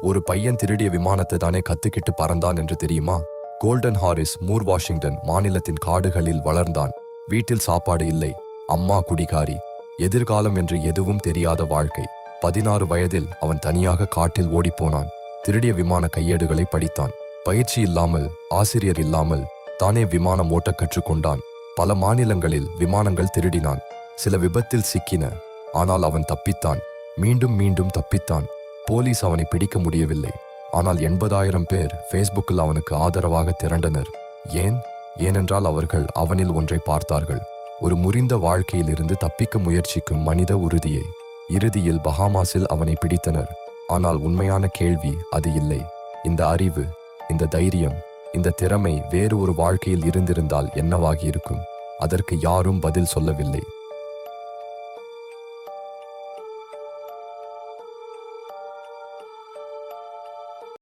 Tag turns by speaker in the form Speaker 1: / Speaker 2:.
Speaker 1: ஒரு பையன் திருடிய விமானத்தை தானே கத்துக்கிட்டு பறந்தான் என்று தெரியுமா? கோல்டன் ஹாரிஸ் மூர் வாஷிங்டன் மாநிலத்தின் காடுகளில் வளர்ந்தான். வீட்டில் சாப்பாடு இல்லை, அம்மா குடிகாரி, எதிர்காலம் என்று எதுவும் தெரியாத வாழ்க்கை. 16 வயதில் அவன் தனியாக காட்டில் ஓடிப்போனான். திருடிய விமான கையேடுகளை படித்தான். பயிற்சி இல்லாமல், ஆசிரியர் இல்லாமல் தானே விமானம் ஓட்ட கற்றுக்கொண்டான். பல மாநிலங்களில் விமானங்கள் திருடினான். சில விபத்தில் சிக்கின, ஆனால் அவன் தப்பித்தான். மீண்டும் மீண்டும் தப்பித்தான். போலீஸ் அவனை பிடிக்க முடியவில்லை. ஆனால் 80,000 பேர் ஃபேஸ்புக்கில் அவனுக்கு ஆதரவாக திரண்டனர். ஏனென்றால் அவர்கள் அவனில் ஒன்றை பார்த்தார்கள், ஒரு முறிந்த வாழ்க்கையில் இருந்து தப்பிக்க முயற்சிக்கும் மனித உறுதியை. இறுதியில் பஹாமாஸில் அவனை பிடித்தனர். ஆனால் உண்மையான கேள்வி அது இல்லை. இந்த அறிவு, இந்த தைரியம், இந்த திறமை வேறு ஒரு வாழ்க்கையில் இருந்திருந்தால் என்னவாகி இருக்கும்? அதற்கு யாரும் பதில் சொல்லவில்லை.